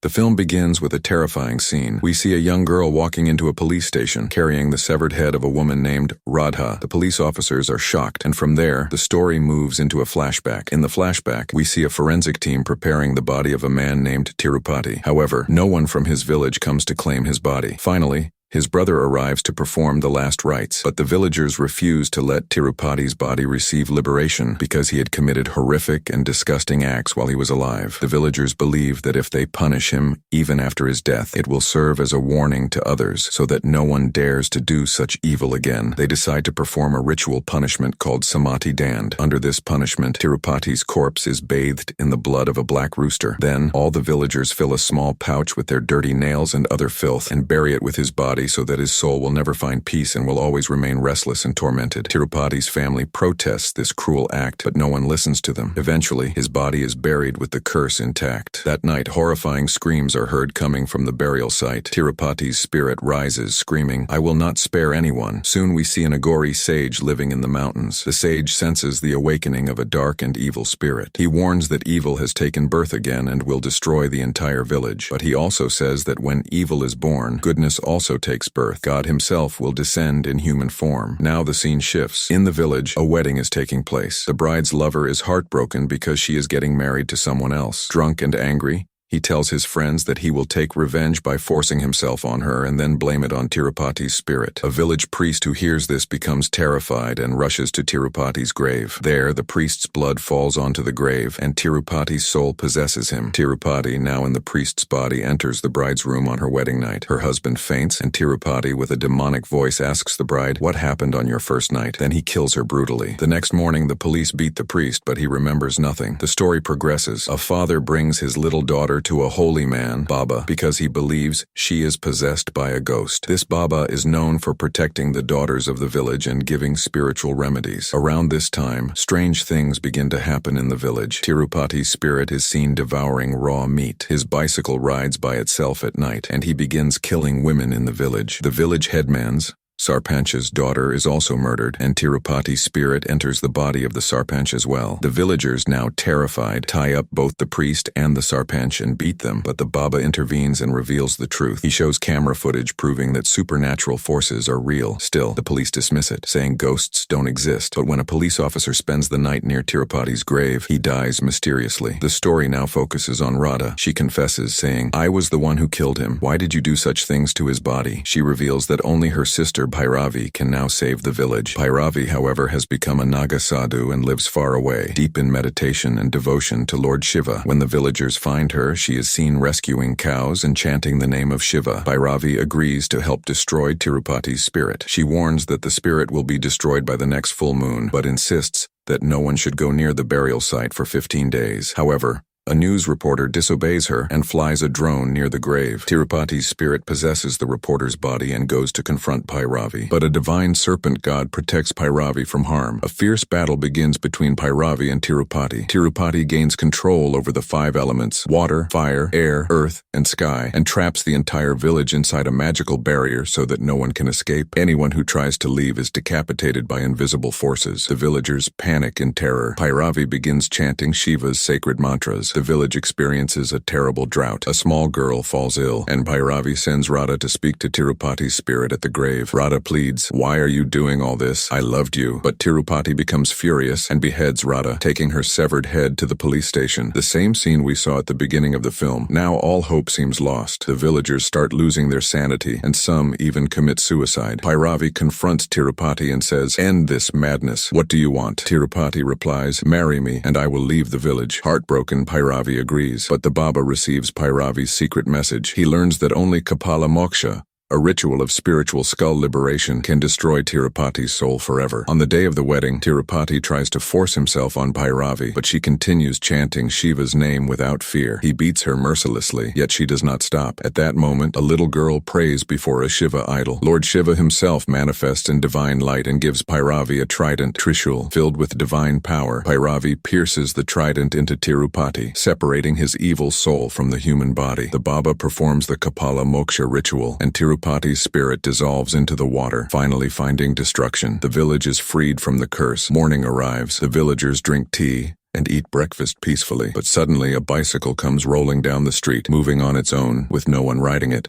The film begins with a terrifying scene. We see a young girl walking into a police station, carrying the severed head of a woman named Radha. The police officers are shocked, and from there, the story moves into a flashback. In the flashback, we see a forensic team preparing the body of a man named Tirupati. However, no one from his village comes to claim his body. Finally, his brother arrives to perform the last rites, but the villagers refuse to let Tirupati's body receive liberation because he had committed horrific and disgusting acts while he was alive. The villagers believe that if they punish him, even after his death, it will serve as a warning to others so that no one dares to do such evil again. They decide to perform a ritual punishment called Samati Dand. Under this punishment, Tirupati's corpse is bathed in the blood of a black rooster. Then, all the villagers fill a small pouch with their dirty nails and other filth and bury it with his body so that his soul will never find peace and will always remain restless and tormented. Tirupati's family protests this cruel act, but no one listens to them. Eventually, his body is buried with the curse intact. That night, horrifying screams are heard coming from the burial site. Tirupati's spirit rises, screaming, "I will not spare anyone." Soon we see an Agori sage living in the mountains. The sage senses the awakening of a dark and evil spirit. He warns that evil has taken birth again and will destroy the entire village. But he also says that when evil is born, goodness also takes birth. God himself will descend in human form. Now the scene shifts. In the village, a wedding is taking place. The bride's lover is heartbroken because she is getting married to someone else. Drunk and angry, he tells his friends that he will take revenge by forcing himself on her and then blame it on Tirupati's spirit. A village priest who hears this becomes terrified and rushes to Tirupati's grave. There, the priest's blood falls onto the grave, and Tirupati's soul possesses him. Tirupati, now in the priest's body, enters the bride's room on her wedding night. Her husband faints, and Tirupati, with a demonic voice, asks the bride, "What happened on your first night?" Then he kills her brutally. The next morning, the police beat the priest, but he remembers nothing. The story progresses. A father brings his little daughter to a holy man, Baba, because he believes she is possessed by a ghost. This Baba is known for protecting the daughters of the village and giving spiritual remedies. Around this time, strange things begin to happen in the village. Tirupati's spirit is seen devouring raw meat. His bicycle rides by itself at night, and he begins killing women in the village. The village headman's Sarpanch's daughter is also murdered, and Tirupati's spirit enters the body of the Sarpanch as well. The villagers, now terrified, tie up both the priest and the Sarpanch and beat them, but the Baba intervenes and reveals the truth. He shows camera footage proving that supernatural forces are real. Still, the police dismiss it, saying ghosts don't exist. But when a police officer spends the night near Tirupati's grave, he dies mysteriously. The story now focuses on Radha. She confesses, saying, "I was the one who killed him. Why did you do such things to his body?" She reveals that only her sister Bhairavi can now save the village. Bhairavi, however, has become a Naga sadhu and lives far away, deep in meditation and devotion to Lord Shiva. When the villagers find her, she is seen rescuing cows and chanting the name of Shiva. Bhairavi agrees to help destroy Tirupati's spirit. She warns that the spirit will be destroyed by the next full moon, but insists that no one should go near the burial site for 15 days. However, a news reporter disobeys her and flies a drone near the grave. Tirupati's spirit possesses the reporter's body and goes to confront Bhairavi. But a divine serpent god protects Bhairavi from harm. A fierce battle begins between Bhairavi and Tirupati. Tirupati gains control over the 5 elements: water, fire, air, earth, and sky, and traps the entire village inside a magical barrier so that no one can escape. Anyone who tries to leave is decapitated by invisible forces. The villagers panic in terror. Bhairavi begins chanting Shiva's sacred mantras. The village experiences a terrible drought. A small girl falls ill, and Bhairavi sends Radha to speak to Tirupati's spirit at the grave. Radha pleads, "Why are you doing all this? I loved you." But Tirupati becomes furious and beheads Radha, taking her severed head to the police station. The same scene we saw at the beginning of the film. Now all hope seems lost. The villagers start losing their sanity, and some even commit suicide. Bhairavi confronts Tirupati and says, "End this madness. What do you want?" Tirupati replies, "Marry me, and I will leave the village." Heartbroken, Bhairavi agrees, but the Baba receives Bhairavi's secret message. He learns that only Kapala Moksha, a ritual of spiritual skull liberation, can destroy Tirupati's soul forever. On the day of the wedding, Tirupati tries to force himself on Bhairavi, but she continues chanting Shiva's name without fear. He beats her mercilessly, yet she does not stop. At that moment, a little girl prays before a Shiva idol. Lord Shiva himself manifests in divine light and gives Bhairavi a trident, Trishul, filled with divine power. Bhairavi pierces the trident into Tirupati, separating his evil soul from the human body. The Baba performs the Kapala Moksha ritual, and Tirupati's spirit dissolves into the water, finally finding destruction. The village is freed from the curse. Morning arrives. The villagers drink tea and eat breakfast peacefully. But suddenly a bicycle comes rolling down the street, moving on its own, with no one riding it.